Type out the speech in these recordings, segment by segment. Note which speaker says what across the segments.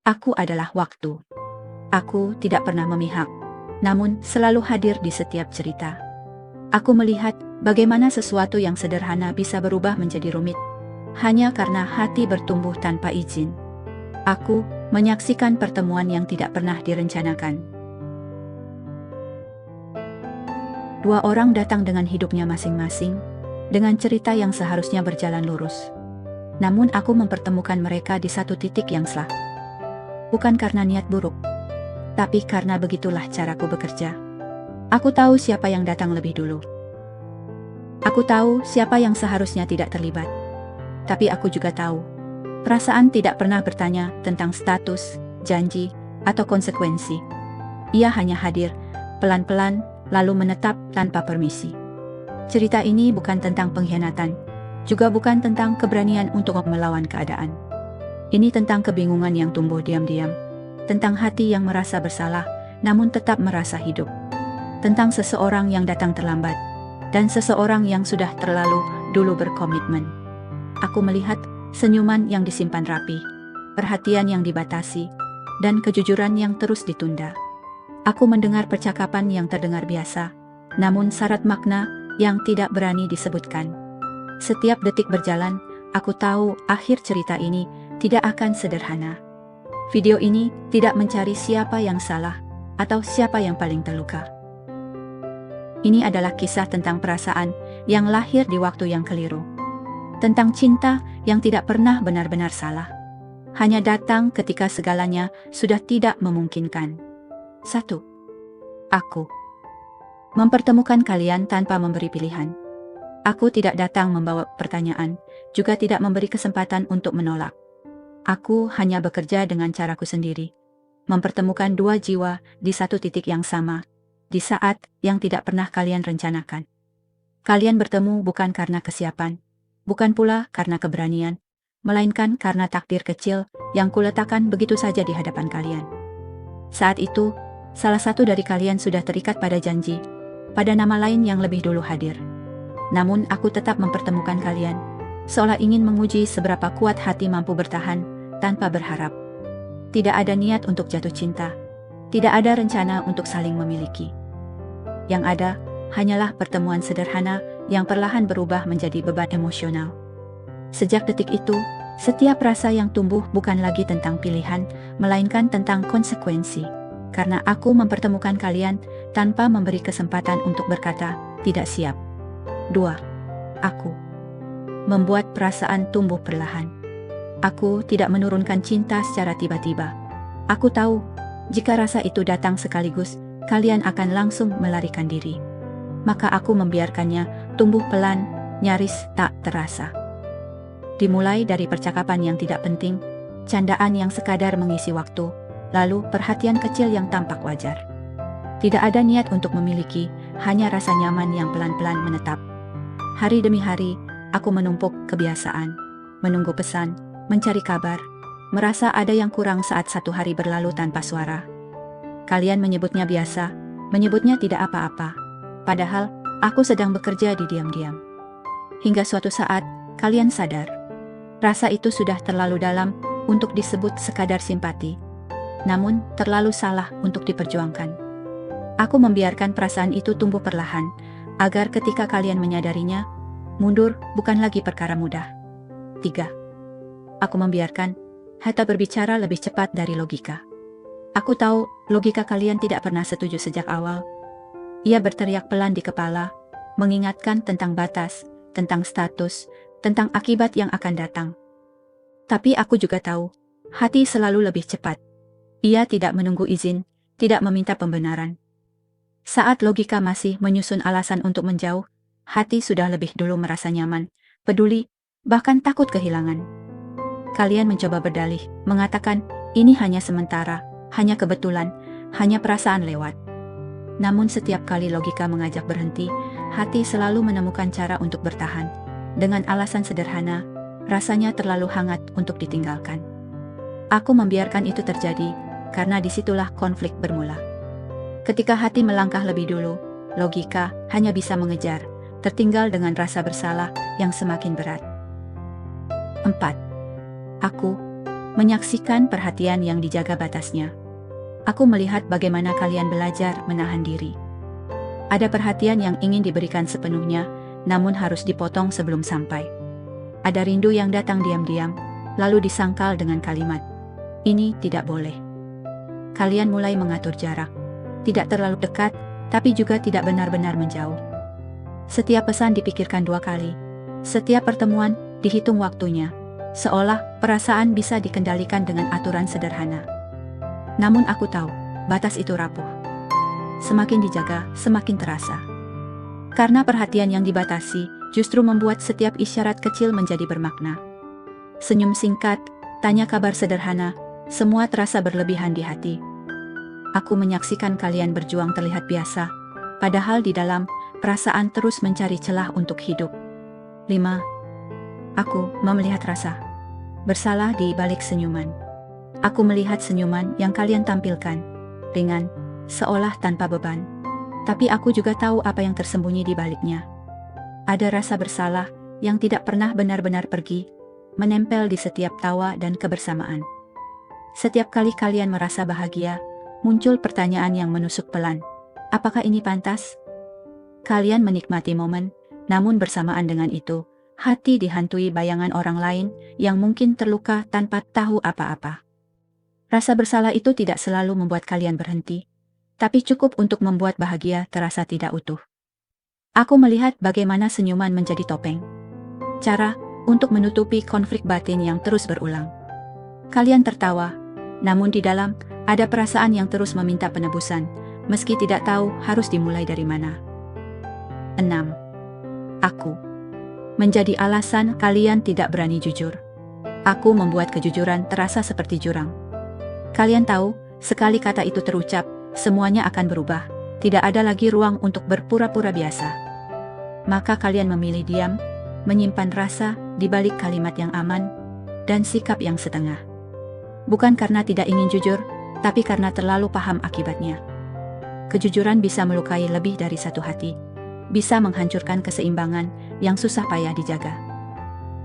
Speaker 1: Aku adalah waktu. Aku tidak pernah memihak, namun selalu hadir di setiap cerita. Aku melihat bagaimana sesuatu yang sederhana bisa berubah menjadi rumit, hanya karena hati bertumbuh tanpa izin. Aku menyaksikan pertemuan yang tidak pernah direncanakan. Dua orang datang dengan hidupnya masing-masing, dengan cerita yang seharusnya berjalan lurus. Namun aku mempertemukan mereka di satu titik yang salah. Bukan karena niat buruk, tapi karena begitulah caraku bekerja. Aku tahu siapa yang datang lebih dulu. Aku tahu siapa yang seharusnya tidak terlibat. Tapi aku juga tahu, perasaan tidak pernah bertanya tentang status, janji, atau konsekuensi. Ia hanya hadir, pelan-pelan, lalu menetap tanpa permisi. Cerita ini bukan tentang pengkhianatan, juga bukan tentang keberanian untuk melawan keadaan. Ini tentang kebingungan yang tumbuh diam-diam, tentang hati yang merasa bersalah, namun tetap merasa hidup. Tentang seseorang yang datang terlambat, dan seseorang yang sudah terlalu dulu berkomitmen. Aku melihat senyuman yang disimpan rapi, perhatian yang dibatasi, dan kejujuran yang terus ditunda. Aku mendengar percakapan yang terdengar biasa, namun syarat makna yang tidak berani disebutkan. Setiap detik berjalan, aku tahu akhir cerita ini tidak akan sederhana. Video ini tidak mencari siapa yang salah atau siapa yang paling terluka. Ini adalah kisah tentang perasaan yang lahir di waktu yang keliru. Tentang cinta yang tidak pernah benar-benar salah. Hanya datang ketika segalanya sudah tidak memungkinkan. 1. Aku mempertemukan kalian tanpa memberi pilihan. Aku tidak datang membawa pertanyaan, juga tidak memberi kesempatan untuk menolak. Aku hanya bekerja dengan caraku sendiri, mempertemukan dua jiwa di satu titik yang sama, di saat yang tidak pernah kalian rencanakan. Kalian bertemu bukan karena kesiapan, bukan pula karena keberanian, melainkan karena takdir kecil yang kuletakkan begitu saja di hadapan kalian. Saat itu, salah satu dari kalian sudah terikat pada janji, pada nama lain yang lebih dulu hadir. Namun aku tetap mempertemukan kalian, seolah ingin menguji seberapa kuat hati mampu bertahan tanpa berharap. Tidak ada niat untuk jatuh cinta, tidak ada rencana untuk saling memiliki. Yang ada, hanyalah pertemuan sederhana yang perlahan berubah menjadi beban emosional. Sejak detik itu, setiap rasa yang tumbuh bukan lagi tentang pilihan, melainkan tentang konsekuensi. Karena aku mempertemukan kalian tanpa memberi kesempatan untuk berkata, tidak siap. 2. Aku membuat perasaan tumbuh perlahan. Aku tidak menurunkan cinta secara tiba-tiba. Aku tahu, jika rasa itu datang sekaligus, kalian akan langsung melarikan diri. Maka aku membiarkannya tumbuh pelan, nyaris tak terasa. Dimulai dari percakapan yang tidak penting, candaan yang sekadar mengisi waktu, lalu perhatian kecil yang tampak wajar. Tidak ada niat untuk memiliki, hanya rasa nyaman yang pelan-pelan menetap. Hari demi hari, aku menumpuk kebiasaan, menunggu pesan, mencari kabar, merasa ada yang kurang saat satu hari berlalu tanpa suara. Kalian menyebutnya biasa, menyebutnya tidak apa-apa, padahal aku sedang bekerja di diam-diam. Hingga suatu saat, kalian sadar, rasa itu sudah terlalu dalam untuk disebut sekadar simpati, namun terlalu salah untuk diperjuangkan. Aku membiarkan perasaan itu tumbuh perlahan, agar ketika kalian menyadarinya, mundur bukan lagi perkara mudah. 3. Aku membiarkan hati berbicara lebih cepat dari logika. Aku tahu logika kalian tidak pernah setuju sejak awal. Ia berteriak pelan di kepala, mengingatkan tentang batas, tentang status, tentang akibat yang akan datang. Tapi aku juga tahu, hati selalu lebih cepat. Ia tidak menunggu izin, tidak meminta pembenaran. Saat logika masih menyusun alasan untuk menjauh, hati sudah lebih dulu merasa nyaman, peduli, bahkan takut kehilangan. Kalian mencoba berdalih, mengatakan, ini hanya sementara, hanya kebetulan, hanya perasaan lewat. Namun setiap kali logika mengajak berhenti, hati selalu menemukan cara untuk bertahan. Dengan alasan sederhana, rasanya terlalu hangat untuk ditinggalkan. Aku membiarkan itu terjadi, karena disitulah konflik bermula. Ketika hati melangkah lebih dulu, logika hanya bisa mengejar, tertinggal dengan rasa bersalah yang semakin berat. 4. Aku menyaksikan perhatian yang dijaga batasnya. Aku melihat bagaimana kalian belajar menahan diri. Ada perhatian yang ingin diberikan sepenuhnya, namun harus dipotong sebelum sampai. Ada rindu yang datang diam-diam, lalu disangkal dengan kalimat, "Ini tidak boleh." Kalian mulai mengatur jarak. Tidak terlalu dekat, tapi juga tidak benar-benar menjauh. Setiap pesan dipikirkan 2 kali. Setiap pertemuan dihitung waktunya, seolah perasaan bisa dikendalikan dengan aturan sederhana. Namun aku tahu, batas itu rapuh. Semakin dijaga, semakin terasa. Karena perhatian yang dibatasi, justru membuat setiap isyarat kecil menjadi bermakna. Senyum singkat, tanya kabar sederhana, semua terasa berlebihan di hati. Aku menyaksikan kalian berjuang terlihat biasa, padahal di dalam, perasaan terus mencari celah untuk hidup. 5. Aku melihat rasa bersalah di balik senyuman. Aku melihat senyuman yang kalian tampilkan, ringan, seolah tanpa beban. Tapi aku juga tahu apa yang tersembunyi di baliknya. Ada rasa bersalah yang tidak pernah benar-benar pergi, menempel di setiap tawa dan kebersamaan. Setiap kali kalian merasa bahagia, muncul pertanyaan yang menusuk pelan. Apakah ini pantas? Kalian menikmati momen, namun bersamaan dengan itu, hati dihantui bayangan orang lain yang mungkin terluka tanpa tahu apa-apa. Rasa bersalah itu tidak selalu membuat kalian berhenti, tapi cukup untuk membuat bahagia terasa tidak utuh. Aku melihat bagaimana senyuman menjadi topeng. Cara untuk menutupi konflik batin yang terus berulang. Kalian tertawa, namun di dalam ada perasaan yang terus meminta penebusan, meski tidak tahu harus dimulai dari mana. 6. Aku menjadi alasan kalian tidak berani jujur. Aku membuat kejujuran terasa seperti jurang. Kalian tahu, sekali kata itu terucap, semuanya akan berubah. Tidak ada lagi ruang untuk berpura-pura biasa. Maka kalian memilih diam, menyimpan rasa di balik kalimat yang aman, dan sikap yang setengah. Bukan karena tidak ingin jujur, tapi karena terlalu paham akibatnya. Kejujuran bisa melukai lebih dari satu hati, bisa menghancurkan keseimbangan yang susah payah dijaga.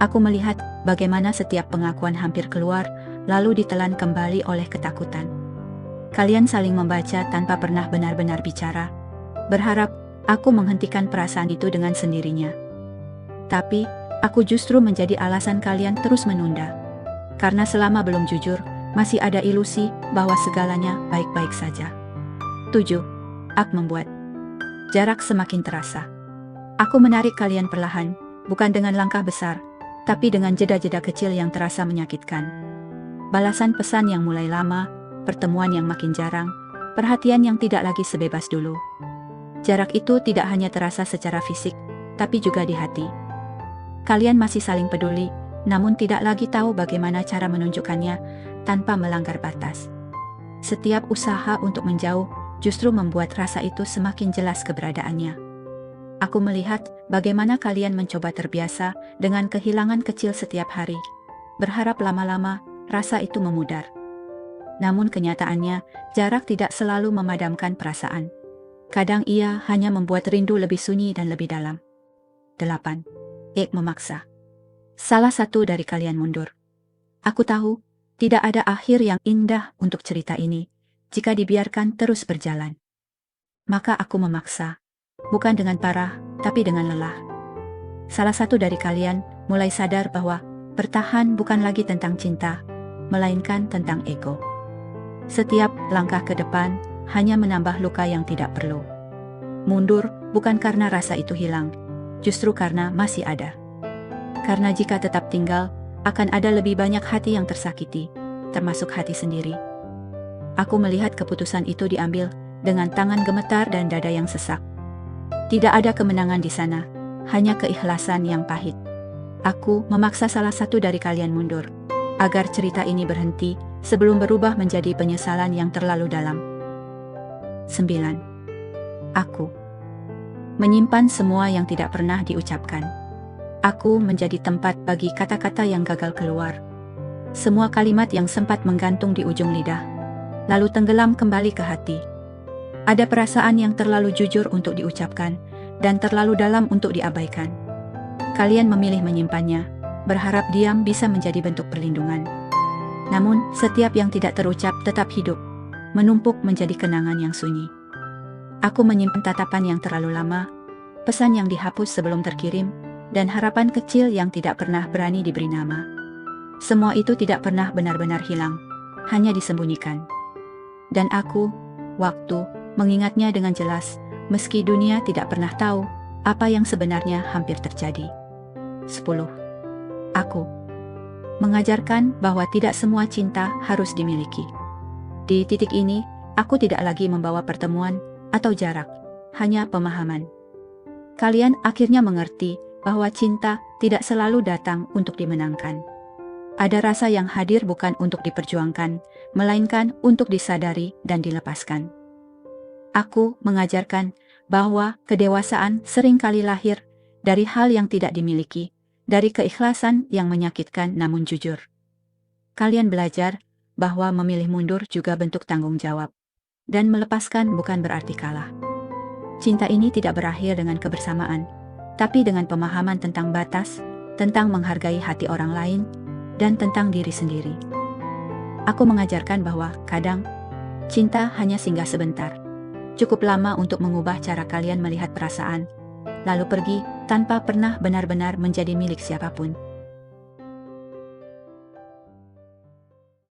Speaker 1: Aku melihat bagaimana setiap pengakuan hampir keluar, lalu ditelan kembali oleh ketakutan. Kalian saling membaca tanpa pernah benar-benar bicara, berharap aku menghentikan perasaan itu dengan sendirinya. Tapi, aku justru menjadi alasan kalian terus menunda. Karena selama belum jujur, masih ada ilusi bahwa segalanya baik-baik saja. 7. Aku membuat jarak semakin terasa. Aku menarik kalian perlahan, bukan dengan langkah besar, tapi dengan jeda-jeda kecil yang terasa menyakitkan. Balasan pesan yang mulai lama, pertemuan yang makin jarang, perhatian yang tidak lagi sebebas dulu. Jarak itu tidak hanya terasa secara fisik, tapi juga di hati. Kalian masih saling peduli, namun tidak lagi tahu bagaimana cara menunjukkannya tanpa melanggar batas. Setiap usaha untuk menjauh justru membuat rasa itu semakin jelas keberadaannya. Aku melihat bagaimana kalian mencoba terbiasa dengan kehilangan kecil setiap hari, berharap lama-lama rasa itu memudar. Namun kenyataannya, jarak tidak selalu memadamkan perasaan. Kadang ia hanya membuat rindu lebih sunyi dan lebih dalam. 8. Memaksa. Salah satu dari kalian mundur. Aku tahu, tidak ada akhir yang indah untuk cerita ini, jika dibiarkan terus berjalan. Maka aku memaksa, bukan dengan parah, tapi dengan lelah. Salah satu dari kalian mulai sadar bahwa bertahan bukan lagi tentang cinta, melainkan tentang ego. Setiap langkah ke depan hanya menambah luka yang tidak perlu. Mundur bukan karena rasa itu hilang, justru karena masih ada. Karena jika tetap tinggal, akan ada lebih banyak hati yang tersakiti, termasuk hati sendiri. Aku melihat keputusan itu diambil dengan tangan gemetar dan dada yang sesak. Tidak ada kemenangan di sana, hanya keikhlasan yang pahit. Aku memaksa salah satu dari kalian mundur, agar cerita ini berhenti sebelum berubah menjadi penyesalan yang terlalu dalam. 9. Aku menyimpan semua yang tidak pernah diucapkan. Aku menjadi tempat bagi kata-kata yang gagal keluar. Semua kalimat yang sempat menggantung di ujung lidah, lalu tenggelam kembali ke hati. Ada perasaan yang terlalu jujur untuk diucapkan, dan terlalu dalam untuk diabaikan. Kalian memilih menyimpannya, berharap diam bisa menjadi bentuk perlindungan. Namun, setiap yang tidak terucap tetap hidup, menumpuk menjadi kenangan yang sunyi. Aku menyimpan tatapan yang terlalu lama, pesan yang dihapus sebelum terkirim, dan harapan kecil yang tidak pernah berani diberi nama. Semua itu tidak pernah benar-benar hilang, hanya disembunyikan. Dan aku, waktu, mengingatnya dengan jelas, meski dunia tidak pernah tahu apa yang sebenarnya hampir terjadi. 10. Aku mengajarkan bahwa tidak semua cinta harus dimiliki. Di titik ini, aku tidak lagi membawa pertemuan atau jarak, hanya pemahaman. Kalian akhirnya mengerti bahwa cinta tidak selalu datang untuk dimenangkan. Ada rasa yang hadir bukan untuk diperjuangkan, melainkan untuk disadari dan dilepaskan. Aku mengajarkan bahwa kedewasaan seringkali lahir dari hal yang tidak dimiliki, dari keikhlasan yang menyakitkan namun jujur. Kalian belajar bahwa memilih mundur juga bentuk tanggung jawab, dan melepaskan bukan berarti kalah. Cinta ini tidak berakhir dengan kebersamaan, tapi dengan pemahaman tentang batas, tentang menghargai hati orang lain, dan tentang diri sendiri. Aku mengajarkan bahwa kadang, cinta hanya singgah sebentar. Cukup lama untuk mengubah cara kalian melihat perasaan, lalu pergi tanpa pernah benar-benar menjadi milik siapapun.